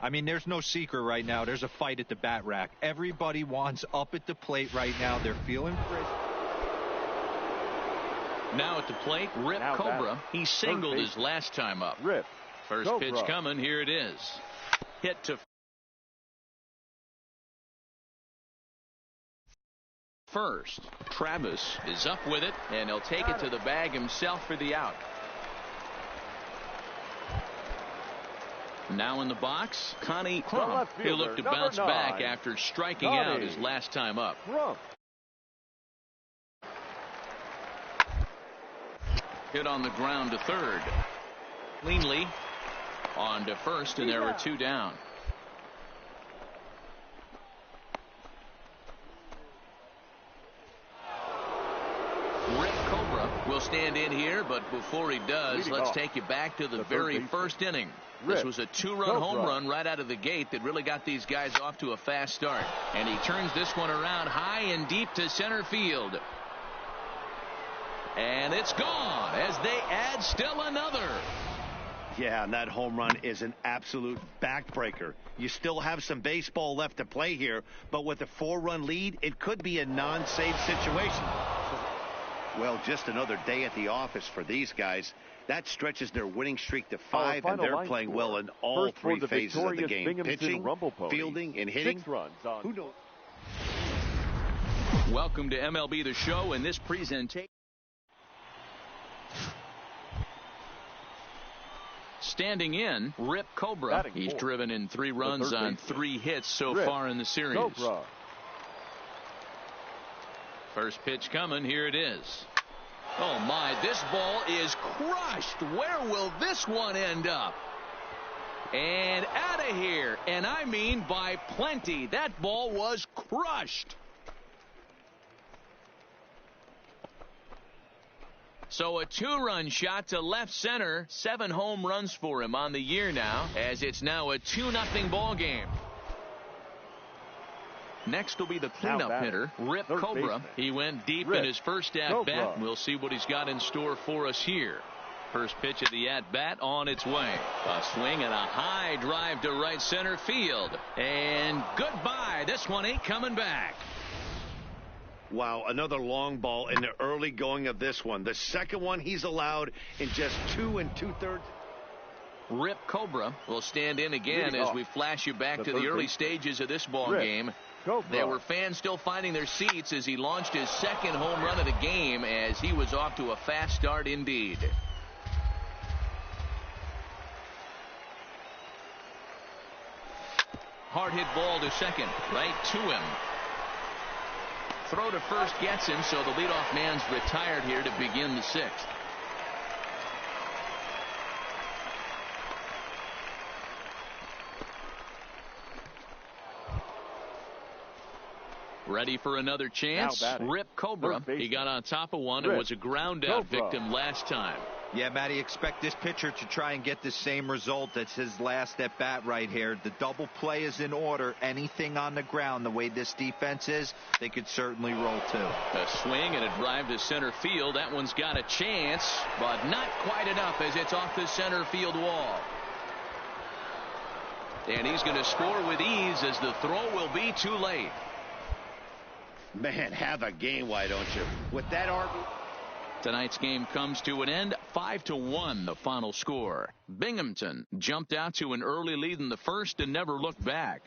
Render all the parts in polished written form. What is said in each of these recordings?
I mean, there's no secret right now. There's a fight at the bat rack. Everybody wants up at the plate right now. They're feeling great. Now at the plate, Rip Cobra. He singled his last time up. Rip. First pitch coming. Here it is. Hit to first. Travis is up with it, and he'll take it to the bag himself for the out. Now in the box, Connie Crump. He'll look to bounce back after striking out his last time up. Hit on the ground to third. Cleanly on to first, and there were two down. Rip Cobra will stand in here, but before he does, let's take you back to the very first inning. This was a two-run home run right out of the gate that really got these guys off to a fast start. And he turns this one around high and deep to center field. And it's gone as they add still another. Yeah, and that home run is an absolute backbreaker. You still have some baseball left to play here, but with a 4-run lead, it could be a non-save situation. Well, just another day at the office for these guys. That stretches their winning streak to 5, and they're playing well in all three phases of the game. Pitching, fielding, and hitting. Who knows? Welcome to MLB The Show and this presentation. Standing in, Rip Cobra. He's driven in 3 runs on 3 hits so far in the series. First pitch coming. Here it is. Oh my, this ball is crushed. Where will this one end up? And out of here. And I mean by plenty. That ball was crushed. So a 2-run shot to left center. 7 home runs for him on the year now, as it's now a 2-0 ball game. Next will be the cleanup hitter, Rip Cobra. He went deep in his first at-bat. We'll see what he's got in store for us here. First pitch of the at-bat on its way. A swing and a high drive to right center field. And goodbye. This one ain't coming back. Wow, another long ball in the early going of this one. The second one he's allowed in just 2 2/3. Rip Cobra will stand in again as we flash you back to the early stages of this ball game. There were fans still finding their seats as he launched his second home run of the game, as he was off to a fast start indeed. Hard hit ball to second, right to him. Throw to first gets him, so the leadoff man's retired here to begin the 6th. Ready for another chance. Rip Cobra. He got on top of one and was a ground out victim last time. Yeah, Matty, expect this pitcher to try and get the same result. That's his last at bat right here. The double play is in order. Anything on the ground, the way this defense is, they could certainly roll too. A swing and a drive to center field. That one's got a chance, but not quite enough as it's off the center field wall. And he's going to score with ease as the throw will be too late. Man, have a game, why don't you? With that RB. Tonight's game comes to an end. 5-1 the final score. Binghamton jumped out to an early lead in the first and never looked back.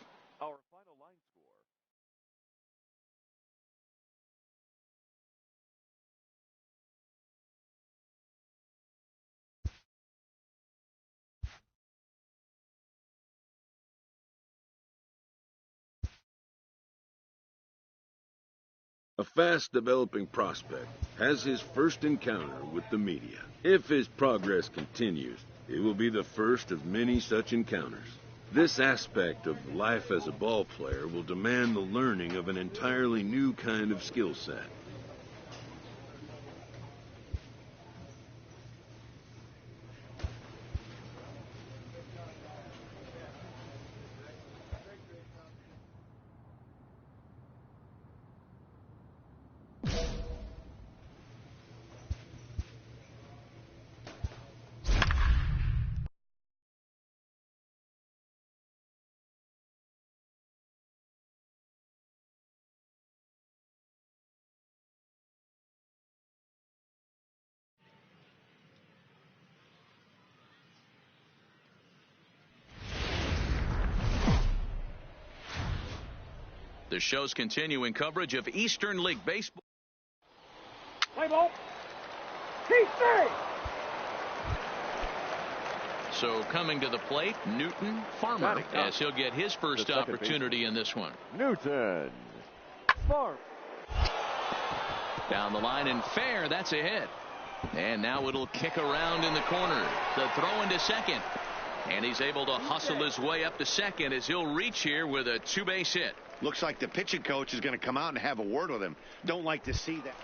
A fast-developing prospect has his first encounter with the media. If his progress continues, it will be the first of many such encounters. This aspect of life as a ball player will demand the learning of an entirely new kind of skill set. The show's continuing coverage of Eastern League Baseball. Play ball. Keep three. So coming to the plate, Newton Farmer, as he'll get his first opportunity in this one. Newton Farmer. Down the line and fair, that's a hit. And now it'll kick around in the corner. The throw into second. And he's able to hustle his way up to second as he'll reach here with a two-base hit. Looks like the pitching coach is going to come out and have a word with him. Don't like to see that.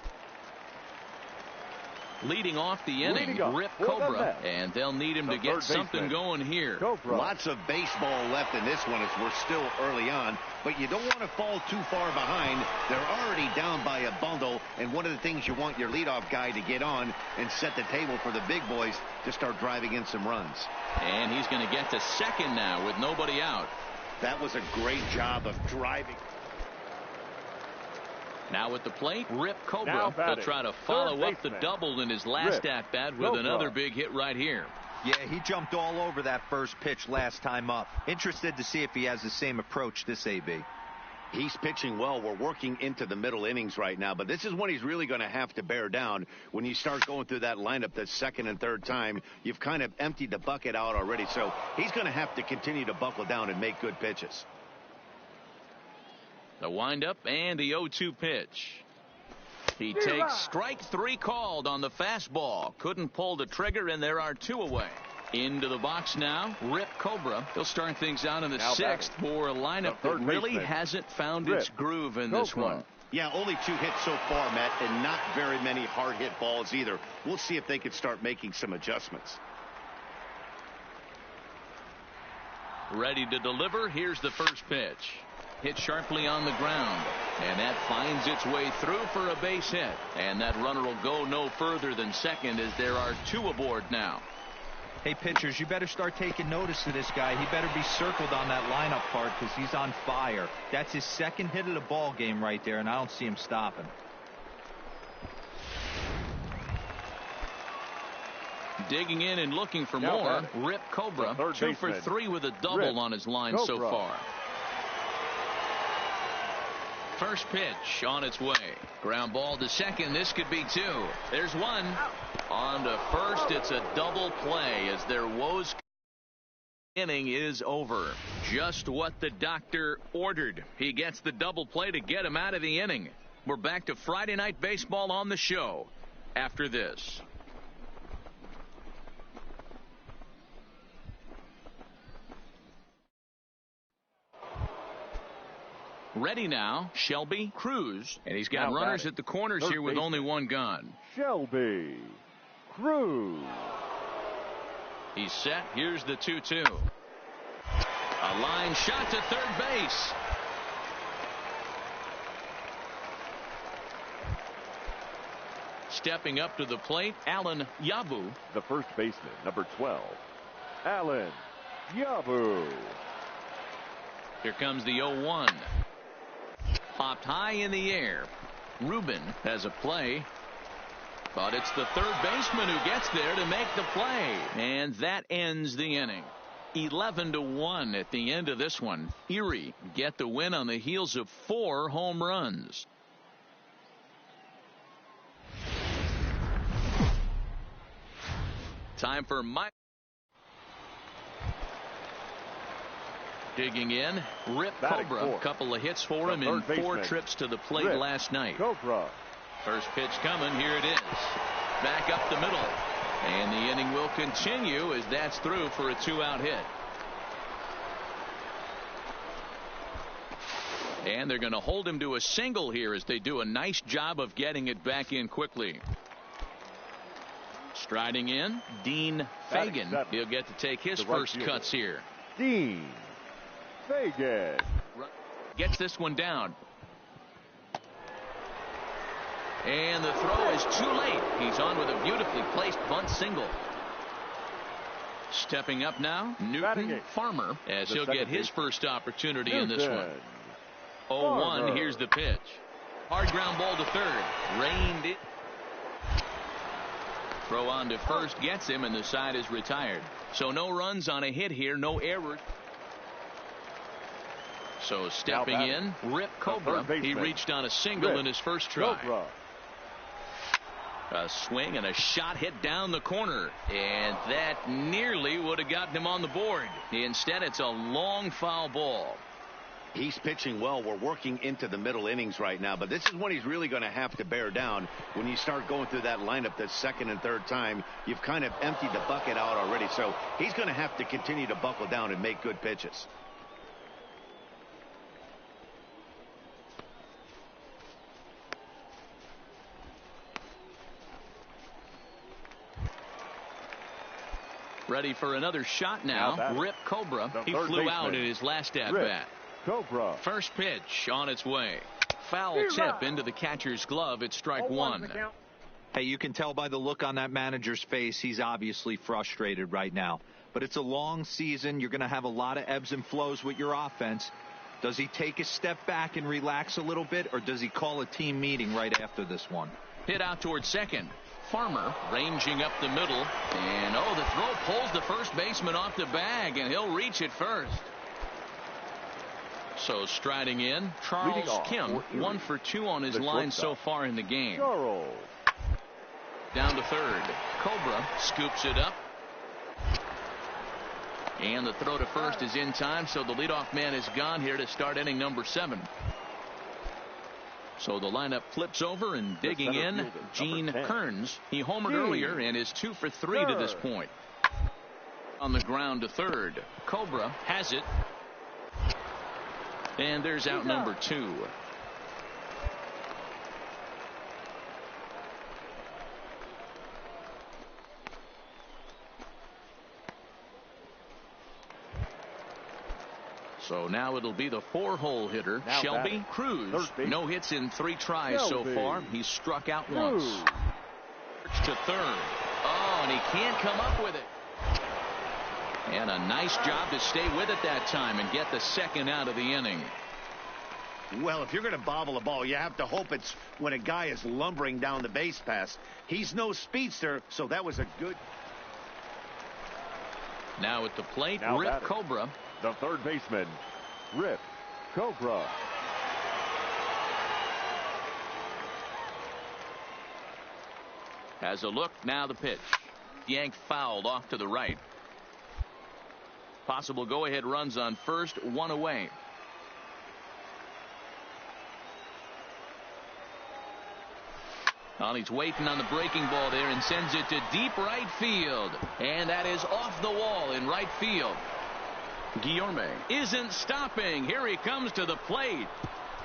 Leading off the inning, Rip Cobra, and they'll need him to get something going here. Lots of baseball left in this one as we're still early on, but you don't want to fall too far behind. They're already down by a bundle, and one of the things you want your leadoff guy to get on and set the table for the big boys to start driving in some runs. And he's going to get to second now with nobody out. That was a great job of driving. Now at the plate, Rip Cobra. He'll try to follow up the double in his last at-bat with another big hit right here. Yeah, he jumped all over that first pitch last time up. Interested to see if he has the same approach this AB. He's pitching well. We're working into the middle innings right now, but this is when he's really going to have to bear down. When you start going through that lineup that second and third time, you've kind of emptied the bucket out already, so he's going to have to continue to buckle down and make good pitches. The windup and the 0-2 pitch. He takes strike three called on the fastball. Couldn't pull the trigger, and there are two away. Into the box now, Rip Cobra. He'll start things out in the sixth for a lineup that really hasn't found its groove in this one. Yeah, only 2 hits so far, Matt, and not very many hard hit balls either. We'll see if they can start making some adjustments. Ready to deliver. Here's the first pitch. Hit sharply on the ground, and that finds its way through for a base hit. And that runner will go no further than second as there are two aboard now. Hey, pitchers, you better start taking notice of this guy. He better be circled on that lineup part because he's on fire. That's his second hit of the ball game right there, and I don't see him stopping. Digging in and looking for more, Rip Cobra, 2 for 3 with a double on his line so far. First pitch on its way. Ground ball to second. This could be 2. There's 1. On to first. It's a double play as their woes inning is over. Just what the doctor ordered. He gets the double play to get him out of the inning. We're back to Friday Night Baseball on the show after this. Ready now, Shelby Cruz. And he's got runners at the corners here with only 1 gun. Shelby Cruz. He's set. Here's the 2-2. A line shot to third base. Stepping up to the plate, Alan Yabu. The first baseman, number 12, Alan Yabu. Here comes the 0-1. Popped high in the air. Ruben has a play. But it's the third baseman who gets there to make the play. And that ends the inning. 11-1 at the end of this one. Erie get the win on the heels of 4 home runs. Time for Mike. Digging in, Rip Cobra. Couple of hits for him in 4 trips to the plate last night. Cobra. First pitch coming. Here it is. Back up the middle. And the inning will continue as that's through for a 2-out hit. And they're going to hold him to a single here as they do a nice job of getting it back in quickly. Striding in, Dean Fagan. He'll get to take his first cuts here. Dean Fagan gets this one down. And the throw is too late. He's on with a beautifully placed bunt single. Stepping up now, Newton Farmer, as he'll get his first opportunity in this one. 0-1, here's the pitch. Hard ground ball to third. Reined it. Throw on to first gets him, and the side is retired. So no runs on a hit here, no errors. So stepping in, Rip Cobra. He reached on a single in his first try. A swing and a shot hit down the corner, and that nearly would have gotten him on the board. Instead, it's a long foul ball. He's pitching well. We're working into the middle innings right now, but this is when he's really going to have to bear down. When you start going through that lineup that second and third time, you've kind of emptied the bucket out already, so he's going to have to continue to buckle down and make good pitches. Ready for another shot now. Rip Cobra. He flew out in his last at-bat. Cobra. First pitch on its way. Foul tip into the catcher's glove. It's strike one. Hey, you can tell by the look on that manager's face, he's obviously frustrated right now. But it's a long season. You're going to have a lot of ebbs and flows with your offense. Does he take a step back and relax a little bit, or does he call a team meeting right after this one? Hit out towards second. Farmer ranging up the middle, and the throw pulls the first baseman off the bag, and he'll reach it first. So striding in, Charles Kim, 1 for 2 on his line so far in the game. Down to third. Cobra scoops it up, and the throw to first is in time, so the leadoff man is gone here to start inning number 7. So the lineup flips over, and digging in, Gene Kearns. He homered earlier and is 2 for 3 to this point. On the ground to third. Cobra has it. And there's out number 2. So now it'll be the 4-hole hitter, Shelby Cruz. No hits in 3 tries so far. He's struck out once. To third. And he can't come up with it. And a nice job to stay with it that time and get the second out of the inning. Well, if you're going to bobble a ball, you have to hope it's when a guy is lumbering down the base pass. He's no speedster, so that was a good. Now at the plate, Rip Cobra. The third baseman, Rip Cobra. Has a look, now the pitch. Yanked fouled off to the right. Possible go-ahead runs on first, 1 away. He's waiting on the breaking ball there and sends it to deep right field. And that is off the wall in right field. Guillorme isn't stopping. Here he comes to the plate.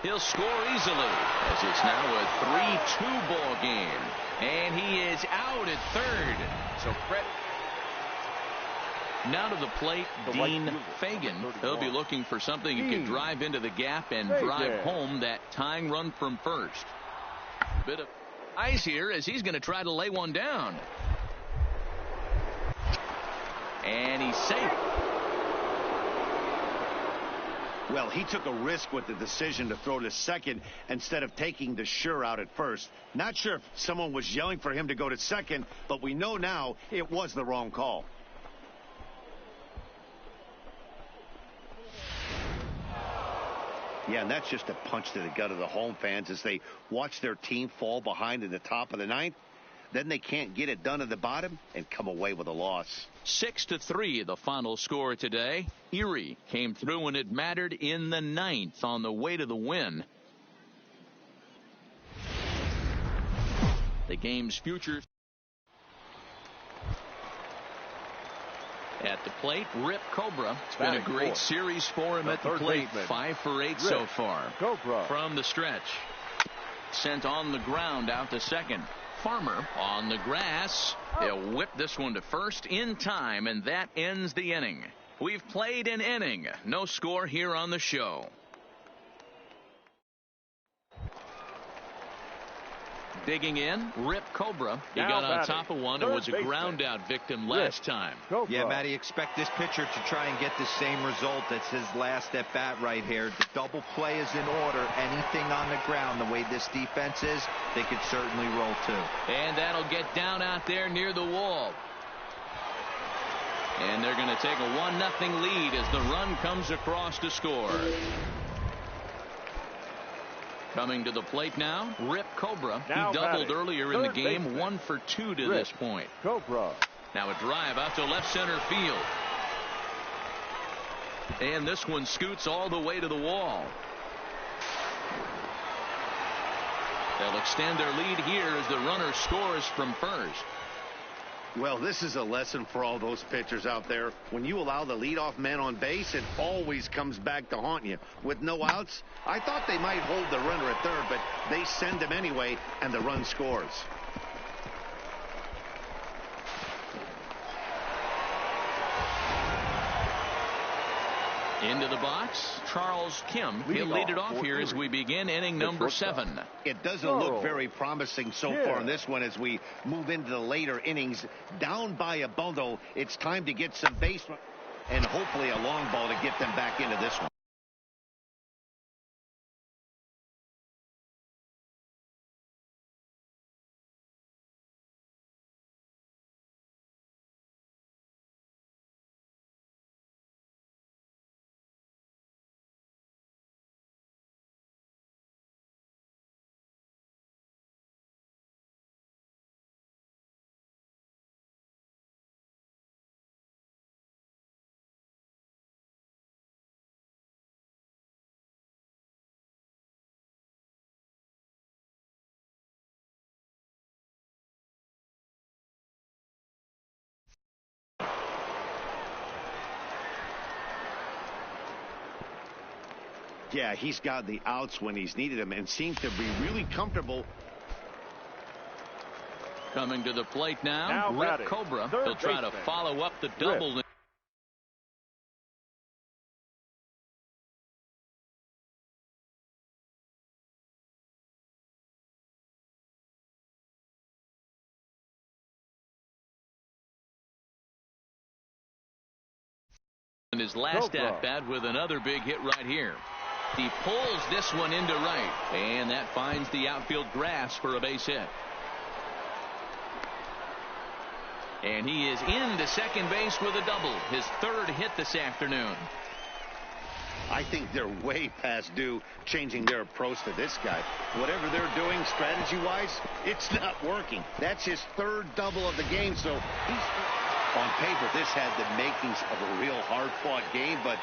He'll score easily, as it's now a 3-2 ball game. And he is out at third. So credit. Now to the plate, Dean Fagan. He'll be looking for something he can drive into the gap and drive home that tying run from first. Bit of ice here as he's going to try to lay one down. And he's safe. Well, he took a risk with the decision to throw to second instead of taking the sure out at first. Not sure if someone was yelling for him to go to second, but we know now it was the wrong call. Yeah, and that's just a punch to the gut of the home fans as they watch their team fall behind in the top of the ninth. Then they can't get it done at the bottom and come away with a loss. 6-3 the final score today. Erie came through when it mattered in the ninth on the way to the win. The game's future. At the plate, Rip Cobra. It's been a great series for him at the plate. 5 for 8 so far. From the stretch. Sent on the ground out to second. Farmer on the grass. He'll whip this one to first in time, and that ends the inning. We've played an inning. No score here on the show. Digging in, Rip Cobra. He got on top of one and was a ground out victim last time. Yeah, Matty, expect this pitcher to try and get the same result. That's his last at bat right here. The double play is in order. Anything on the ground, the way this defense is, they could certainly roll too. And that'll get down out there near the wall. And they're going to take a 1-0 lead as the run comes across to score. Coming to the plate now, Rip Cobra. Now He doubled earlier in the game, baseman. 1 for 2 to Rip this point. Cobra. Now a drive out to left center field. And this one scoots all the way to the wall. They'll extend their lead here as the runner scores from first. Well, this is a lesson for all those pitchers out there. When you allow the leadoff man on base, it always comes back to haunt you. With no outs, I thought they might hold the runner at third, but they send him anyway, and the run scores. Into the box, Charles Kim. He'll lead it off here as we begin inning number 7. It doesn't look very promising so far in this one as we move into the later innings. Down by a bundle, it's time to get some base and hopefully a long ball to get them back into this one. Yeah, he's got the outs when he's needed them and seems to be really comfortable. Coming to the plate now, Rip Cobra. He'll try to follow up the double. In his last at-bat with another big hit right here. He pulls this one into right, and that finds the outfield grass for a base hit. And he is into second base with a double, his third hit this afternoon. I think they're way past due changing their approach to this guy. Whatever they're doing strategy-wise, it's not working. That's his third double of the game, so he's... On paper, this had the makings of a real hard-fought game, but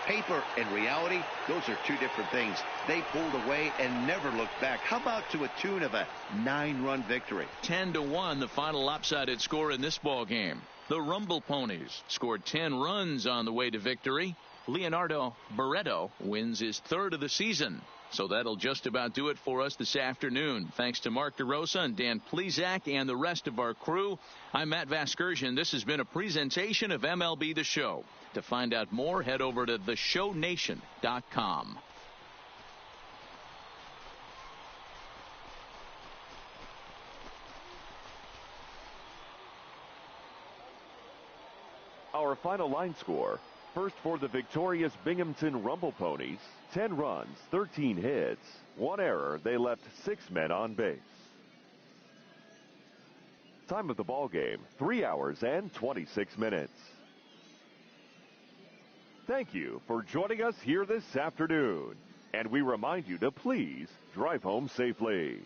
paper and reality, those are two different things. They pulled away and never looked back. How about to a tune of a 9-run victory? 10-1, the final lopsided score in this ball game. The Rumble Ponies scored 10 runs on the way to victory. Leonardo Barreto wins his third of the season. So that'll just about do it for us this afternoon. Thanks to Mark DeRosa and Dan Plesac and the rest of our crew. I'm Matt Vasgersian. This has been a presentation of MLB The Show. To find out more, head over to theshownation.com. Our final line score. First for the victorious Binghamton Rumble Ponies, 10 runs, 13 hits, 1 error. They left 6 men on base. Time of the ball game, 3 hours and 26 minutes. Thank you for joining us here this afternoon. And we remind you to please drive home safely.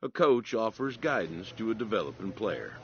A coach offers guidance to a developing player.